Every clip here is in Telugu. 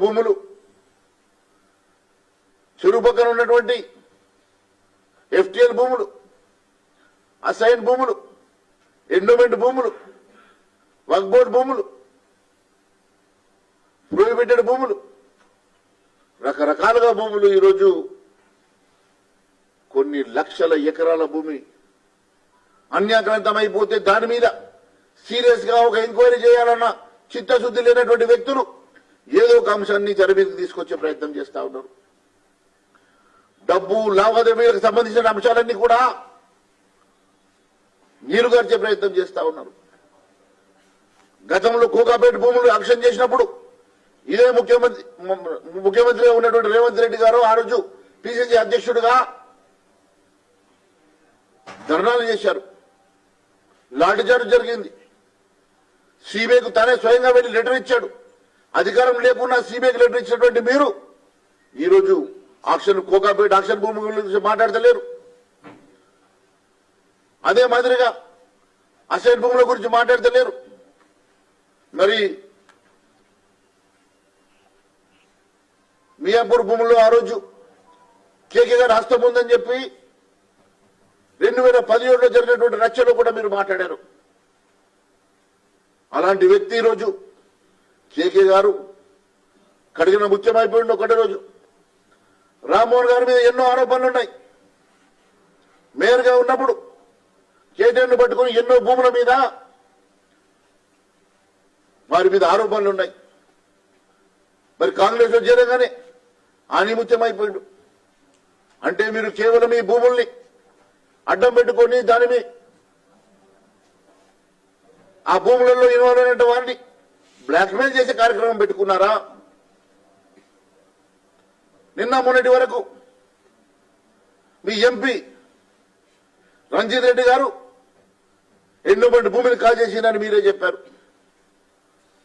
భూములు, చెరువు పక్కన ఉన్నటువంటి ఎఫ్టీఎల్ భూములు, అసైన్ భూములు, ఎండోమెంట్ భూములు, వక్ఫ్ బోర్డు భూములు, ప్రొహిబిటెడ్ భూములు, రకరకాలుగా భూములు ఈరోజు కొన్ని లక్షల ఎకరాల భూమి అన్యాక్రాంతమైపోతే దాని మీద సీరియస్ గా ఒక ఎంక్వైరీ చేయాలన్న చిత్తశుద్ధి లేనటువంటి వ్యక్తులు ఏదో ఒక అంశాన్ని తెర మీదకి తీసుకొచ్చే ప్రయత్నం చేస్తా ఉన్నారు. డబ్బు లావాదేవీలకు సంబంధించిన అంశాలన్నీ కూడా నీరుగార్చే ప్రయత్నం చేస్తా ఉన్నారు. గతంలో కోకాపేట భూములు యాక్షన్ చేసినప్పుడు ఇదే ముఖ్యమంత్రిగా ఉన్నటువంటి రేవంత్ రెడ్డి గారు ఆ రోజు పిసిసి అధ్యక్షుడిగా ధర్నాలు చేశారు. లాఠీచార్జ్ జరిగింది. సిబిఐకు తానే స్వయంగా వెళ్లి లెటర్ ఇచ్చాడు. అధికారం లేకుండా సిబిఐకి లెటర్ ఇచ్చినటువంటి మీరు ఈరోజు కోకాపేట ఆక్షన్ భూమి గురించి మాట్లాడతలేరు. అదే మాదిరిగా అసైన్ భూముల గురించి మాట్లాడతలేరు. మరి మియాపూర్ భూముల్లో ఆ రోజు కేకే గారు హస్తం ఉందని చెప్పి 2017లో జరిగినటువంటి రచ్చలో కూడా మీరు మాట్లాడారు. అలాంటి వ్యక్తి ఈరోజు కేకే గారు కడిగిన ముఖ్యమైపోయింది. ఒకటే రోజు రామ్మోహన్ గారి మీద ఎన్నో ఆరోపణలు ఉన్నాయి. మేయర్గా ఉన్నప్పుడు కేటీఆర్ను పట్టుకుని ఎన్నో భూముల మీద వారి మీద ఆరోపణలు ఉన్నాయి. మరి కాంగ్రెస్ లో చేరగానే ఆనిముత్యమైపోయిండు. అంటే మీరు కేవలం ఈ భూముల్ని అడ్డం పెట్టుకొని దాని మీద ఆ భూములలో ఇన్వాల్వ్ అయిన వారిని బ్లాక్మెయిల్ చేసే కార్యక్రమం పెట్టుకున్నారా? నిన్న మొన్నటి వరకు మీ ఎంపీ రంజిత్ రెడ్డి గారు ఎండోమెంట్ భూమిని కాజేసిందని మీరే చెప్పారు.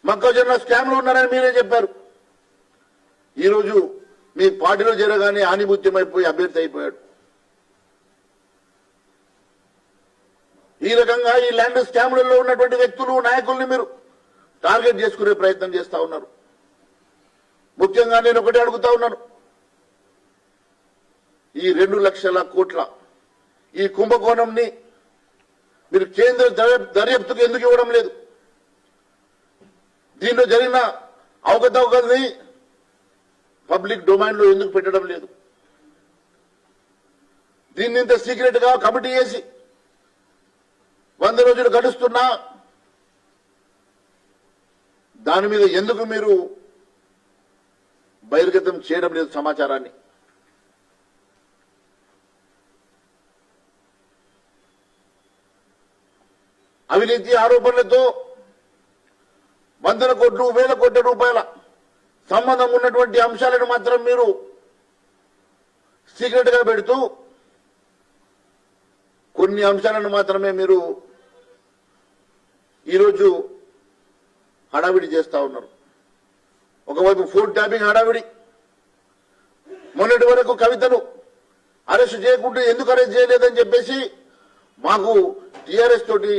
మొక్కజొన్న స్కామ్ లో ఉన్నారని మీరే చెప్పారు. ఈరోజు మీ పార్టీలో చేరగానే ఆనిముత్యమైపోయి అభ్యర్థి అయిపోయాడు. ఈ రకంగా ఈ ల్యాండ్ స్కామ్లలో ఉన్నటువంటి వ్యక్తులు నాయకుల్ని మీరు టార్గెట్ చేసుకునే ప్రయత్నం చేస్తా ఉన్నారు. ముఖ్యంగా నేను ఒకటే అడుగుతా ఉన్నాను. ఈ 2 లక్షల కోట్ల ఈ కుంభకోణంని మీరు కేంద్ర దర్యాప్తుకు ఎందుకు ఇవ్వడం లేదు? దీంట్లో జరిగిన అవకతవకల్ని పబ్లిక్ డొమైన్ లో ఎందుకు పెట్టడం లేదు? దీన్ని ఇంత సీక్రెట్ గా కమిటీ చేసి 100 రోజులు గడుస్తున్నా దాని మీద ఎందుకు మీరు బహిర్గతం చేయడం లేదు సమాచారాన్ని? అవినీతి ఆరోపణలతో 100 కోట్లు 1000 కోట్ల రూపాయల సంబంధం ఉన్నటువంటి అంశాలను మాత్రం మీరు సీక్రెట్ గా పెడుతూ కొన్ని అంశాలను మాత్రమే మీరు ఈరోజు హడావిడి చేస్తా ఉన్నారు. ఒకవైపు ఫోన్ ట్యాపింగ్ హడావిడి. మొన్నటి వరకు కవితను అరెస్ట్ చేయకుండా ఎందుకు అరెస్ట్ చేయలేదని చెప్పేసి మాకు టీఆర్ఎస్ తోటి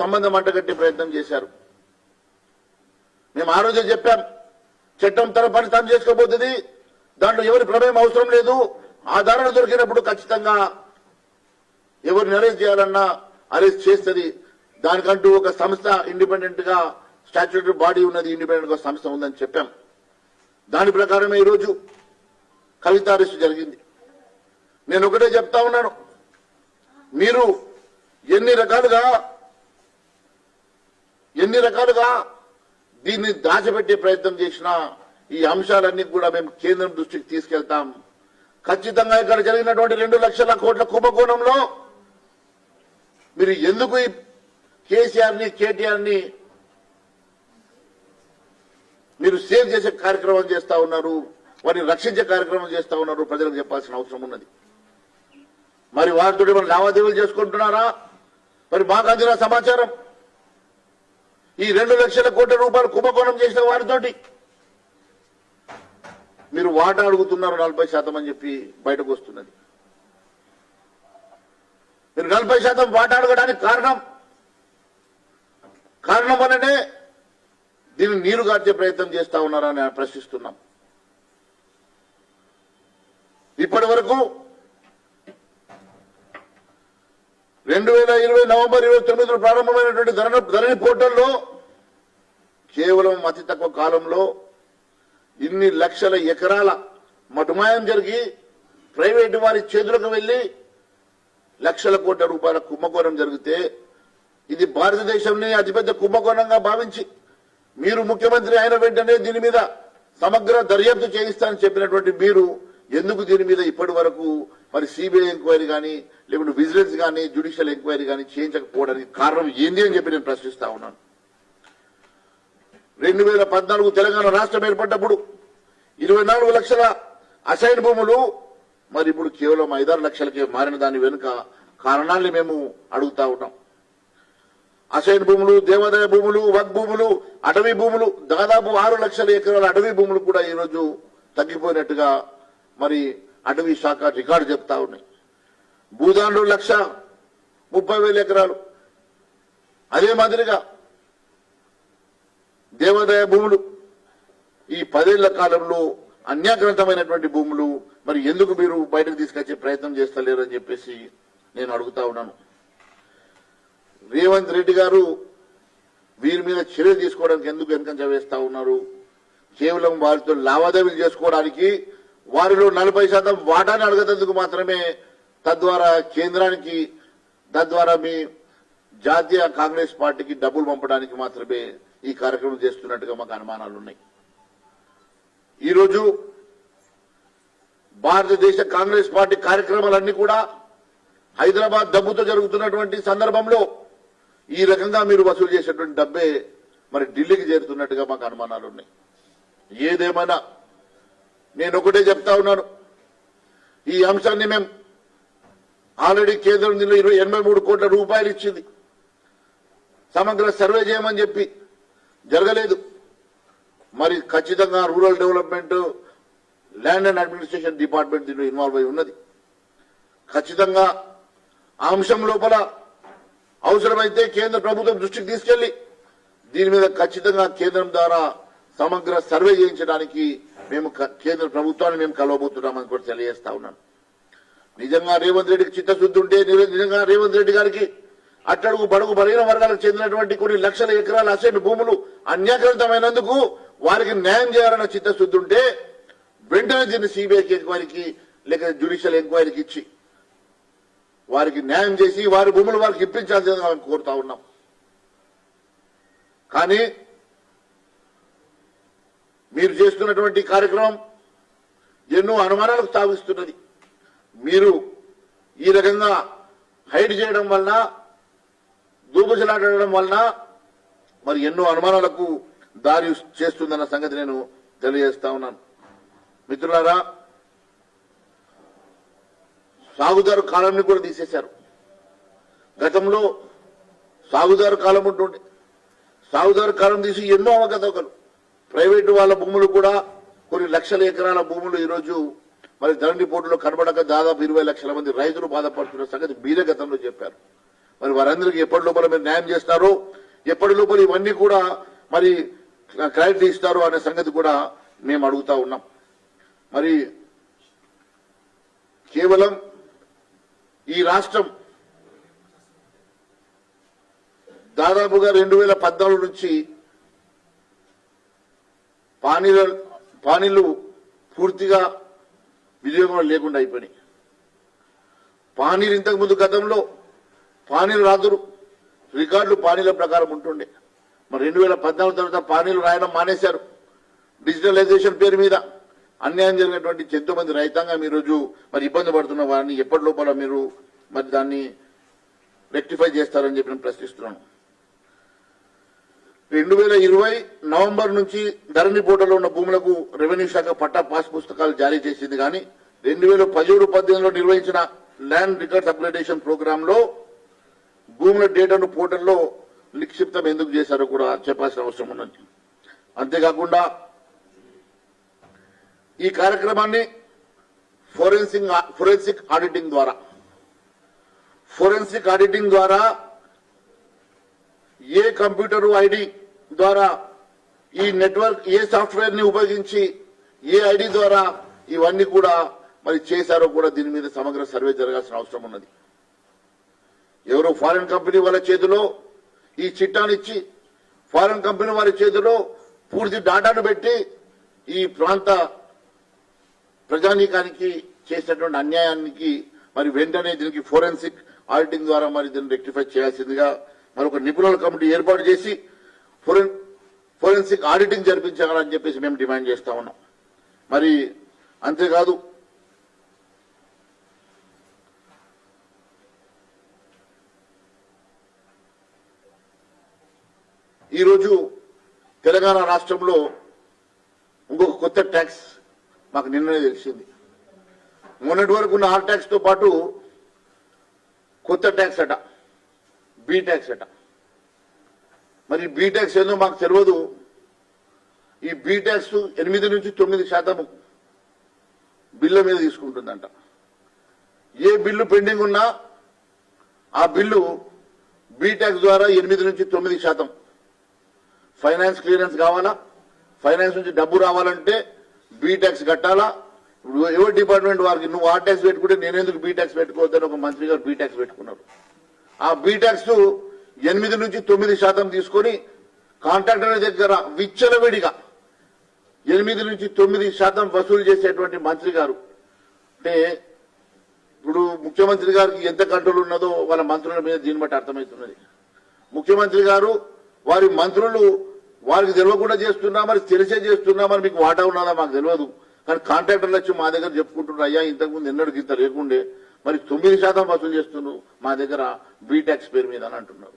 సంబంధం అంటగట్టే ప్రయత్నం చేశారు. మేము ఆ రోజే చెప్పాం, చట్టం తన పని తాను చేసుకోబోతుంది, దాంట్లో ఎవరి ప్రమేయం అవసరం లేదు, ఆధారాలు దొరికినప్పుడు ఖచ్చితంగా ఎవరిని అరెస్ట్ చేయాలన్నా అరెస్ట్ చేస్తుంది. దానికంటూ ఒక సంస్థ ఇండిపెండెంట్ గా స్టాట్యూటరీ బాడీ ఉన్నది, ఇండిపెండెంట్ గా సంస్థ ఉందని చెప్పాం. దాని ప్రకారమే ఈరోజు కవిత అరెస్ట్ జరిగింది. నేను ఒకటే చెప్తా ఉన్నాను, మీరు ఎన్ని రకాలుగా దీన్ని దాచిపెట్టే ప్రయత్నం చేసినా ఈ అంశాలన్నీ కూడా మేము కేంద్రం దృష్టికి తీసుకెళ్తాం. ఖచ్చితంగా ఇక్కడ జరిగినటువంటి 2 లక్షల కోట్ల కుంభకోణంలో మీరు ఎందుకు ఈ కేసీఆర్ ని కేటీఆర్ ని మీరు సేవ్ చేసే కార్యక్రమం చేస్తా ఉన్నారు, వారిని రక్షించే కార్యక్రమం చేస్తా ఉన్నారు, ప్రజలకు చెప్పాల్సిన అవసరం ఉన్నది. మరి వారితో మనం లావాదేవీలు చేసుకుంటున్నారా? మరి మాకు అందిన సమాచారం ఈ 2 లక్షల కోట్ల రూపాయలు కుంభకోణం చేసిన వారితోటి మీరు వాటా అడుగుతున్నారు 40% అని చెప్పి బయటకు వస్తున్నది. మీరు 40% వాటా అడగడానికి కారణం వల్లనే దీన్ని నీరు గార్చే ప్రయత్నం చేస్తా ఉన్నారని ప్రశ్నిస్తున్నాం. ఇప్పటి వరకు 2020 నవంబర్ 29 ప్రారంభమైనటువంటి ధరణి పోర్టల్లో కేవలం అతి తక్కువ కాలంలో ఇన్ని లక్షల ఎకరాల మటుమాయం జరిగి ప్రైవేటు వారి చేతులకు వెళ్లి లక్షల కోట్ల రూపాయల కుంభకోణం జరిగితే ఇది భారతదేశంలో అతిపెద్ద కుంభకోణంగా భావించి మీరు ముఖ్యమంత్రి అయిన వెంటనే దీని మీద సమగ్ర దర్యాప్తు చేయిస్తానని చెప్పినటువంటి మీరు ఎందుకు దీని మీద ఇప్పటి వరకు మరి సిబిఐ ఎంక్వైరీ కానీ లేకుంటే విజిలెన్స్ కానీ జ్యుడిషియల్ ఎంక్వైరీ కానీ చేయించకపోవడానికి కారణం ఏంది అని చెప్పి నేను ప్రశ్నిస్తా ఉన్నాను. 2014 తెలంగాణ రాష్ట్రం ఏర్పడ్డప్పుడు 24 లక్షల అసైన్ భూములు మరి ఇప్పుడు కేవలం 5-6 లక్షలకే మారిన దాని వెనుక కారణాన్ని మేము అడుగుతా ఉన్నాం. అసైన్ భూములు, దేవాదాయ భూములు, వక్ భూములు, అటవీ భూములు, దాదాపు 6 లక్షల ఎకరాల అటవీ భూములు కూడా ఈరోజు తగ్గిపోయినట్టుగా మరి అటవీ శాఖ రికార్డు చెప్తా ఉన్నాయి. భూదాన్లు 1,30,000 ఎకరాలు, అదే మాదిరిగా దేవాదాయ భూములు ఈ 10 ఏళ్ల కాలంలో అన్యాక్రాంతమైనటువంటి భూములు మరి ఎందుకు మీరు బయటకు తీసుకొచ్చే ప్రయత్నం చేస్తలేరు అని చెప్పేసి నేను అడుగుతా ఉన్నాను. రేవంత్ రెడ్డి గారు వీరి మీద చర్యలు తీసుకోవడానికి ఎందుకు వెనకంజ వేస్తా ఉన్నారు? కేవలం వారితో లావాదేవీలు చేసుకోవడానికి, వారిలో 40% వాటాను అడగేందుకు మాత్రమే, తద్వారా కేంద్రానికి, తద్వారా మీ జాతీయ కాంగ్రెస్ పార్టీకి డబ్బులు పంపడానికి మాత్రమే ఈ కార్యక్రమం చేస్తున్నట్టుగా మాకు అనుమానాలు ఉన్నాయి. ఈరోజు భారతదేశ కాంగ్రెస్ పార్టీ కార్యక్రమాలన్నీ కూడా హైదరాబాద్ డబ్బుతో జరుగుతున్నటువంటి సందర్భంలో ఈ రకంగా మీరు వసూలు చేసేటువంటి డబ్బే మరి ఢిల్లీకి చేరుతున్నట్టుగా మాకు అనుమానాలు ఉన్నాయి. ఏదేమైనా నేను ఒకటే చెప్తా ఉన్నాను, ఈ అంశాన్ని మేము ఆల్రెడీ కేంద్రం దీనిలో 83 కోట్ల రూపాయలు ఇచ్చింది, సమగ్ర సర్వే చేయమని చెప్పి జరగలేదు. మరి ఖచ్చితంగా rural development, land and administration department దీనిలో ఇన్వాల్వ్ అయి ఉన్నది. ఖచ్చితంగా ఆ అంశం లోపల అవసరమైతే కేంద్ర ప్రభుత్వం దృష్టికి తీసుకెళ్లి దీని మీద ఖచ్చితంగా కేంద్రం ద్వారా సమగ్ర సర్వే చేయించడానికి మేము కేంద్ర ప్రభుత్వాన్ని మేము కలవబోతున్నామని కూడా తెలియజేస్తా ఉన్నాను. నిజంగా రేవంత్ రెడ్డికి చిత్తశుద్ధి ఉంటే, నిజంగా రేవంత్ రెడ్డి గారికి అట్టడుగు బడుగు బలహీన వర్గాలకు చెందినటువంటి కొన్ని లక్షల ఎకరాల అసైన్ భూములు అన్యాక్రాంతమైనందుకు వారికి న్యాయం చేయాలన్న చిత్తశుద్ధి ఉంటే వెంటనే దీన్ని సిబిఐకి ఎంక్వైరీకి లేక జ్యుడిషియల్ ఎంక్వైరీకి ఇచ్చి వారికి న్యాయం చేసి వారి భూములు వారికి ఇప్పించాల్సిందిగా మేము కోరుతా ఉన్నాం. కానీ మీరు చేస్తున్నటువంటి కార్యక్రమం ఎన్నో అనుమానాలకు తావిస్తున్నది. మీరు ఈ రకంగా హైడ్ చేయడం వలన, దూబుజలాడడం వలన మరి ఎన్నో అనుమానాలకు దారి చేస్తుందన్న సంగతి నేను తెలియజేస్తా ఉన్నాను. మిత్రులారా, సాగుదారు కాలంని కూడా తీసేశారు. గతంలో సాగుదారు కాలం ఉంటుండే, సాగుదారు కాలం తీసి ఎన్నో అవకతవకలు, ప్రైవేటు వాళ్ళ భూములు కూడా కొన్ని లక్షల ఎకరాల భూములు ఈరోజు మరి ధరణి పోర్టులో కనబడక దాదాపు 20 లక్షల మంది రైతులు బాధపడుతున్న సంగతి మీరే గతంలో చెప్పారు. మరి వారందరికీ ఎప్పటి లోపల మీరు న్యాయం చేస్తారో, ఎప్పటి లోపల ఇవన్నీ కూడా మరి క్లారిటీ ఇస్తారు అనే సంగతి కూడా మేము అడుగుతా ఉన్నాం. మరి కేవలం ఈ రాష్ట్రం దాదాపుగా 2014 నుంచి పానీలు పూర్తిగా వినియోగంలో లేకుండా అయిపోయినాయి. పానీలు ఇంతకుముందు గతంలో పానీలు రాదురు రికార్డులు పానీల ప్రకారం ఉంటుండే. మరి 2014 తర్వాత పానీలు రాయడం మానేశారు. డిజిటలైజేషన్ పేరు మీద అన్యాయం జరిగినటువంటి ఎంతో మంది రైతాంగం ఈరోజు మరి ఇబ్బంది పడుతున్న వారిని ఎప్పటి లోపల మీరు మరి దాన్ని రెక్టిఫై చేస్తారని చెప్పి నేను ప్రశ్నిస్తున్నాను. 2020 నవంబర్ నుంచి ధరణి పోర్టల్లో ఉన్న భూములకు రెవెన్యూ శాఖ పట్టా పాస్ పుస్తకాలు జారీ చేసింది. కానీ 2017-18లో నిర్వహించిన ల్యాండ్ రికార్డ్స్ అప్గ్రేడేషన్ ప్రోగ్రామ్ లో భూముల డేటాను పోర్టల్లో నిక్షిప్తం ఎందుకు చేశారో కూడా చెప్పాల్సిన అవసరం ఉన్నది. అంతేకాకుండా ఈ కార్యక్రమాన్ని ఫోరెన్సిక్ ఆడిటింగ్ ద్వారా ఏ కంప్యూటర్ ఐడి ద్వారా ఈ నెట్వర్క్ ఏ సాఫ్ట్వేర్ ని ఉపయోగించి ఏ ఐడి ద్వారా ఇవన్నీ కూడా మరి చేశారో కూడా దీని మీద సమగ్ర సర్వే జరగాల్సిన అవసరం ఉన్నది. ఎవరో ఫారిన్ కంపెనీ వాళ్ళ చేతిలో ఈ చిట్టాను ఇచ్చి ఫారిన్ కంపెనీ వారి చేతిలో పూర్తి డాటాను పెట్టి ఈ ప్రాంత ప్రజానీకానికి చేసినటువంటి అన్యాయానికి మరి వెంటనే దీనికి ఫోరెన్సిక్ ఆడిటింగ్ ద్వారా మరి దీన్ని రెక్టిఫై చేయాల్సిందిగా మరొక నిపుణుల కమిటీ ఏర్పాటు చేసి ఫోరెన్సిక్ ఆడిటింగ్ జరిపించాలని చెప్పేసి మేము డిమాండ్ చేస్తా ఉన్నాం. మరి అంతేకాదు ఈరోజు తెలంగాణ రాష్ట్రంలో ఇంకొక కొత్త ట్యాక్స్ మాకు నిన్ననే తెలిసింది. మొన్నటి వరకు ఉన్న ఆర్ ట్యాక్స్ తో పాటు కొత్త ట్యాక్స్ అట, బి ట్యాక్స్ అట. మరి బి ట్యాక్స్ ఏందో మాకు తెలియదు. ఈ బి ట్యాక్స్ 8 నుంచి 9% బిల్లు మీద తీసుకుంటుందంట. ఏ బిల్లు పెండింగ్ ఉన్నా ఆ బిల్లు బి ట్యాక్స్ ద్వారా 8 నుంచి 9%. ఫైనాన్స్ క్లియరెన్స్ కావాలా, ఫైనాన్స్ నుంచి డబ్బు రావాలంటే బి ట్యాక్స్ కట్టాలా. ఇప్పుడు ఎవరి డిపార్ట్మెంట్ వారికి నువ్వు ఆ ట్యాక్స్ పెట్టుకుంటే నేనెందుకు బి ట్యాక్స్ పెట్టుకోవద్దని ఒక మంత్రి గారు బి ట్యాక్స్ పెట్టుకున్నారు. ఆ బి ట్యాక్స్ 8 నుంచి 9% తీసుకొని కాంట్రాక్టర్ దగ్గర విచ్చలవిడిగా 8 నుంచి 9% వసూలు చేసేటువంటి మంత్రి గారు. అంటే ఇప్పుడు ముఖ్యమంత్రి గారికి ఎంత కంట్రోల్ ఉన్నదో వాళ్ళ మంత్రుల మీద దీన్ని బట్టి అర్థమవుతున్నది. ముఖ్యమంత్రి గారు వారి మంత్రులు వారికి తెలియకుండా చేస్తున్నా, మరి తెలిసే చేస్తున్నా, మరి మీకు వాటా ఉన్నదా మాకు తెలియదు. కానీ కాంట్రాక్టర్లు వచ్చి మా దగ్గర చెప్పుకుంటున్నారు, అయ్యా ఇంతకుముందు ఎన్నడూ ఇంత లేకుండే, మరి 9% వసూలు చేస్తున్నారు మా దగ్గర బి ట్యాక్స్ పేరు మీద అని అంటున్నారు.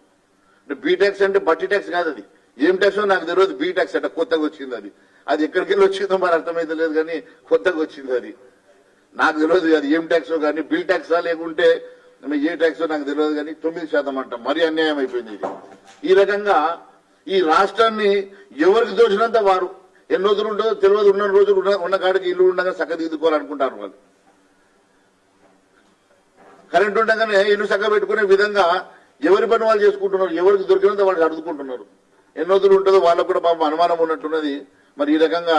అంటే బి ట్యాక్స్ అంటే బట్టి ట్యాక్స్ కాదు, అది ఏం ట్యాక్స్ నాకు తెలియదు. బి ట్యాక్స్ అంటే కొత్తగా వచ్చింది, అది ఎక్కడికి వెళ్ళి వచ్చిందో మరి అర్థమైతే లేదు, కానీ కొత్తగా వచ్చింది. అది నాకు తెలియదు అది ఏం ట్యాక్సో కానీ, బిల్ ట్యాక్సా లేకుంటే ఏ ట్యాక్సో నాకు తెలియదు, కానీ 9% అంట. మరీ అన్యాయం అయిపోయింది ఇది. ఈ రకంగా ఈ రాష్ట్రాన్ని ఎవరికి దోచినంత వారు ఎన్ని రోజులు ఉంటుందో తెలియదు. ఉన్న రోజులు ఉన్న కాడికి ఇల్లు ఉండగా చక్కదిద్దుకోవాలనుకుంటారు వాళ్ళు. కరెంట్ ఉండగానే ఇల్లు చక్క పెట్టుకునే విధంగా ఎవరి పని వాళ్ళు చేసుకుంటున్నారు, ఎవరికి దొరికినంత వాళ్ళు అడుగుకుంటున్నారు. ఎన్ని రోజులు ఉంటుందో వాళ్ళకు కూడా పాపం అనుమానం ఉన్నట్టున్నది. మరి ఈ రకంగా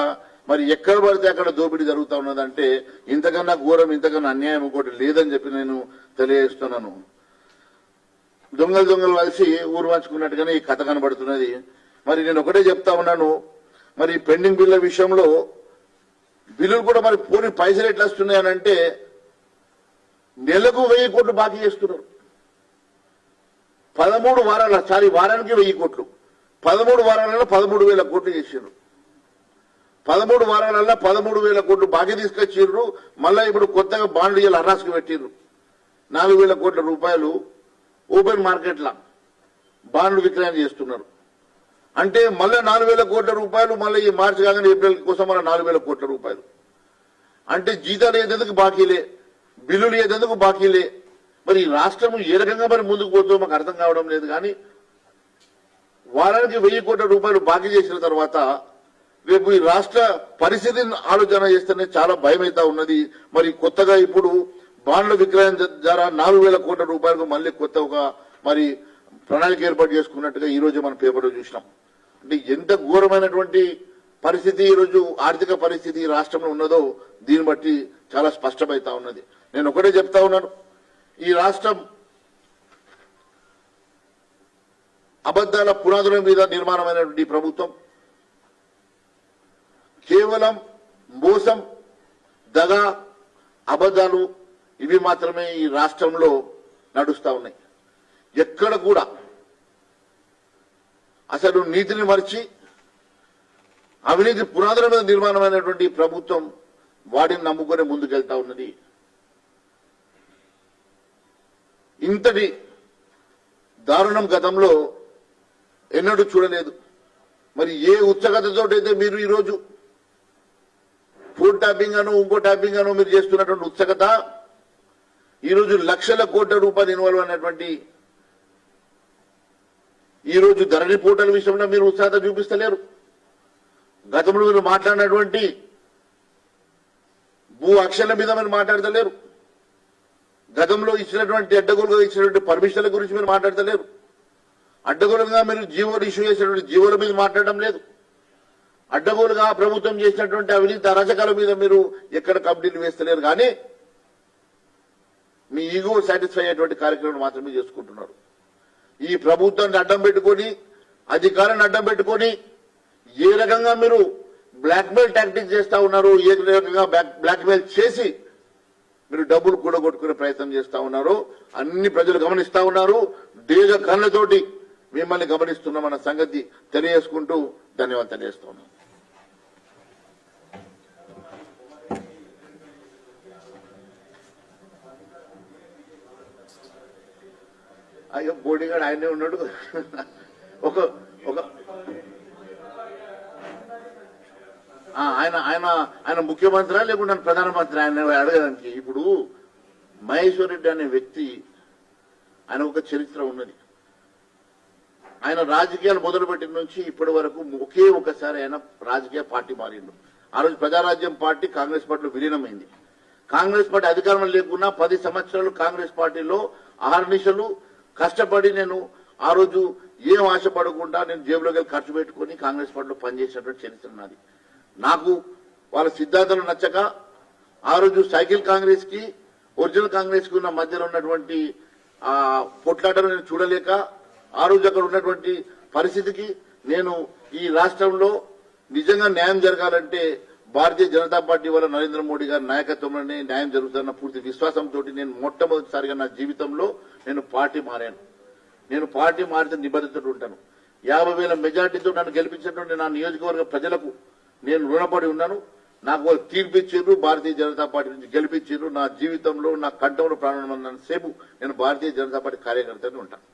మరి ఎక్కడ పడితే అక్కడ దోపిడీ జరుగుతూ ఉన్నదంటే ఇంతకన్నా ఘోరం, ఇంతకన్నా అన్యాయం ఇంకోటి లేదని చెప్పి నేను తెలియజేస్తున్నాను. దొంగలు కలిసి ఊరు పంచుకున్నట్టుగానే ఈ కథ కనబడుతున్నది. మరి నేను ఒకటే చెప్తా ఉన్నాను, మరి పెండింగ్ బిల్ల విషయంలో బిల్లులు కూడా మరి పూర్తి పైసలు ఎట్లా వస్తున్నాయనంటే నెలకు 1000 కోట్లు బాకీ చేస్తున్నారు. 13 వారాల వారానికి 1000 కోట్లు, 13 వారాలలో 13,000 కోట్లు చేసిండ్రు. 13 వారాలలో 13,000 కోట్లు బాకీ తీసుకొచ్చిండ్రు. మళ్ళా ఇప్పుడు కొత్తగా బాండ్లు ఇవాళ అర్రాసుకు పెట్టిండ్రు. 4,000 కోట్ల రూపాయలు ఓపెన్ మార్కెట్ల బాండ్లు విక్రయం చేస్తున్నారు. అంటే మళ్ళీ 4,000 కోట్ల రూపాయలు మళ్ళీ ఈ మార్చి కాగానే ఏప్రిల్ కోసం మళ్ళీ 4,000 కోట్ల రూపాయలు. అంటే జీతాలు ఏదెందుకు బాకీలే, బిల్లులు ఏదెందుకు బాకీలే. మరి ఈ రాష్ట్రం ఏ రకంగా మరి ముందుకు పోతుందో మాకు అర్థం కావడం లేదు. కానీ వారానికి 1000 కోట్ల రూపాయలు బాకీ చేసిన తర్వాత రేపు ఈ రాష్ట్ర పరిస్థితిని ఆలోచన చేస్తేనే చాలా భయం అవుతా ఉన్నది. మరి కొత్తగా ఇప్పుడు బాండ్ల విక్రయం ద్వారా 4,000 కోట్ల రూపాయలకు మళ్ళీ కొత్త ఒక మరి ప్రణాళిక ఏర్పాటు చేసుకున్నట్టుగా ఈ రోజు మనం పేపర్లో చూసినాం. అంటే ఎంత ఘోరమైనటువంటి పరిస్థితి ఈరోజు ఆర్థిక పరిస్థితి ఈ రాష్ట్రంలో ఉన్నదో దీన్ని బట్టి చాలా స్పష్టమైతా ఉన్నది. నేను ఒకటే చెప్తా ఉన్నాను, ఈ రాష్ట్రం అబద్దాల పునాదుల మీద నిర్మాణమైనటువంటి ప్రభుత్వం కేవలం మోసం, దగ, అబద్దాలు ఇవి మాత్రమే ఈ రాష్ట్రంలో నడుస్తా ఉన్నాయి. ఎక్కడ కూడా అసలు నీతిని మరిచి అవినీతి పునాదుల మీద నిర్మాణమైనటువంటి ప్రభుత్వం వాటిని నమ్ముకునే ముందుకెళ్తా ఉన్నది. ఇంతటి దారుణం గతంలో ఎన్నడూ చూడలేదు. మరి ఏ ఉత్సుకతతోటైతే మీరు ఈరోజు ఫోన్ ట్యాపింగ్ అను ఇంకో ట్యాపింగ్ అను మీరు చేస్తున్నటువంటి ఉత్సుకత ఈరోజు లక్షల కోట్ల రూపాయలు ఇన్వాల్వ్ అయినటువంటి ఈరోజు ధరణి పోర్టల్ విషయంలో మీరు ఉత్సాహత చూపిస్తలేరు. గతంలో మీరు మాట్లాడినటువంటి భూ అక్షల మీద మీరు మాట్లాడతలేరు. గతంలో ఇచ్చినటువంటి అడ్డగోలుగా ఇచ్చినటువంటి పర్మిషన్ల గురించి మీరు మాట్లాడతలేరు. అడ్డగోలుగా మీరు జీవోలు ఇష్యూ చేసినటువంటి జీవోల మీద మాట్లాడడం లేదు. అడ్డగోలుగా ప్రభుత్వం చేసినటువంటి అవినీతి అరాచకాల మీద మీరు ఎక్కడ కమిటీలు వేస్తలేరు కానీ మీ ఈగో సాటిస్ఫై అయ్యేటువంటి కార్యక్రమాలు మాత్రమే చేసుకుంటున్నారు. ఈ ప్రభుత్వాన్ని అడ్డం పెట్టుకొని అధికారాన్ని అడ్డం పెట్టుకొని ఏ రకంగా మీరు బ్లాక్మెయిల్ టాక్టిక్స్ చేస్తా ఉన్నారు, ఏ రకంగా బ్లాక్మెయిల్ చేసి మీరు డబ్బులు కూడగొట్టుకునే ప్రయత్నం చేస్తా ఉన్నారు. అన్ని ప్రజలు గమనిస్తా ఉన్నారు. దేశ కళ్ళతోటి మిమ్మల్ని గమనిస్తున్నామన్న సంగతి తెలియజేసుకుంటూ ధన్యవాదాలు తెలియజేస్తా ఉన్నాం. అయ్యో బోడీగాడు ఆయనే ఉన్నాడు. ఒక ఒక ఆయన ఆయన ఆయన ముఖ్యమంత్రి లేకుంటే ప్రధానమంత్రి ఆయన అడగడానికి. ఇప్పుడు మహేశ్వర్ రెడ్డి అనే వ్యక్తి ఆయన ఒక చరిత్ర ఉన్నది. ఆయన రాజకీయాలు మొదలుపెట్టిన నుంచి ఇప్పటి వరకు ఒకే ఒకసారి ఆయన రాజకీయ పార్టీ మారిండు. ఆ రోజు ప్రజారాజ్యం పార్టీ కాంగ్రెస్ పార్టీలో విలీనమైంది. కాంగ్రెస్ పార్టీ అధికారంలో లేకున్నా 10 సంవత్సరాలు కాంగ్రెస్ పార్టీలో ఆహర్నిశలు కష్టపడి నేను ఆ రోజు ఏం ఆశపడకుండా నేను జేబులోకి వెళ్ళి ఖర్చు పెట్టుకుని కాంగ్రెస్ పార్టీలో పనిచేసినటువంటి చరిత్ర నాది. నాకు వాళ్ళ సిద్ధాంతాలు నచ్చక ఆ రోజు సైకిల్ కాంగ్రెస్ కి ఒరిజినల్ కాంగ్రెస్ కి ఉన్న మధ్యలో ఉన్నటువంటి పొట్లాటను నేను చూడలేక ఆ రోజు అక్కడ ఉన్నటువంటి పరిస్థితికి నేను ఈ రాష్ట్రంలో నిజంగా న్యాయం జరగాలంటే భారతీయ జనతా పార్టీ వల్ల నరేంద్ర మోడీ గారి నాయకత్వంలోనే న్యాయం జరుగుతున్న పూర్తి విశ్వాసంతో నేను మొట్టమొదటిసారిగా నా జీవితంలో నేను పార్టీ మారాను. నేను పార్టీ మారితే నిబద్ధతతో ఉంటాను. 50,000 మెజార్టీతో నన్ను గెలిపించినటువంటి నా నియోజకవర్గ ప్రజలకు నేను రుణపడి ఉన్నాను. నాకు వాళ్ళు తీర్పిచ్చారు, భారతీయ జనతా పార్టీ నుంచి గెలిపించారు. నా జీవితంలో నా కంఠంలో ప్రాణం ఉన్నంత సేపు నేను భారతీయ జనతా పార్టీ కార్యకర్తనే ఉంటాను.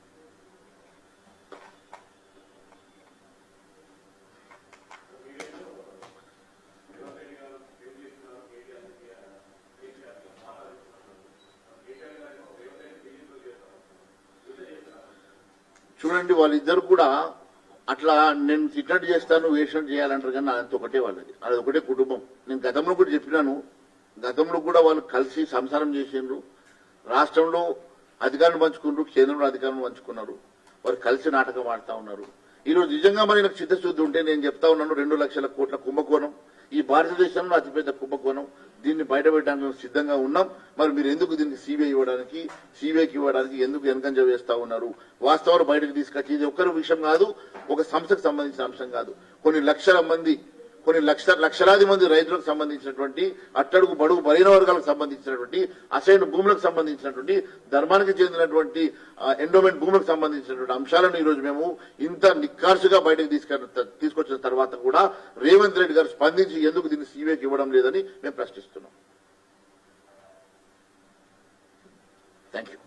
చూడండి, వాళ్ళిద్దరు కూడా అట్లా నేను తిట్టినట్టు చేస్తాను, వేసినట్టు చేయాలంటారు కానీ అంత ఒకటే వాళ్ళది, అది ఒకటే కుటుంబం. నేను గతంలో కూడా చెప్పినాను, గతంలో కూడా వాళ్ళు కలిసి సంసారం చేసిండ్రు, రాష్ట్రంలో అధికారం పంచుకున్నారు, కేంద్రంలో అధికారం పంచుకున్నారు, వారు కలిసి నాటకం ఆడుతా ఉన్నారు. ఈరోజు నిజంగా మరి నాకు చిత్తశుద్ధి ఉంటే నేను చెప్తా ఉన్నాను, 2 లక్షల కోట్ల కుంభకోణం ఈ భారతదేశంలో అతిపెద్ద కుంభకోణం. దీన్ని బయటపెట్టడానికి మేము సిద్ధంగా ఉన్నాం. మరి మీరు ఎందుకు దీనికి సిబిఐకి ఇవ్వడానికి ఎందుకు వెనకంజ వేస్తా ఉన్నారు? వాస్తవాలు బయటకు తీసుకొచ్చి ఇది ఒక్కరి విషయం కాదు, ఒక సంస్థకు సంబంధించిన అంశం కాదు. కొన్ని లక్షలాది మంది రైతులకు సంబంధించినటువంటి, అట్టడుగు బడుగు బలైన వర్గాలకు సంబంధించినటువంటి, అసైన్ భూములకు సంబంధించినటువంటి, ధర్మానికి చెందినటువంటి ఎండోమెంట్ భూములకు సంబంధించినటువంటి అంశాలను ఈరోజు మేము ఇంత నిక్కార్సుగా బయటకు తీసుకొచ్చిన తర్వాత కూడా రేవంత్ రెడ్డి గారు స్పందించి ఎందుకు దీన్ని సిబిఐకి ఇవ్వడం లేదని మేము ప్రశ్నిస్తున్నాం. Thank you.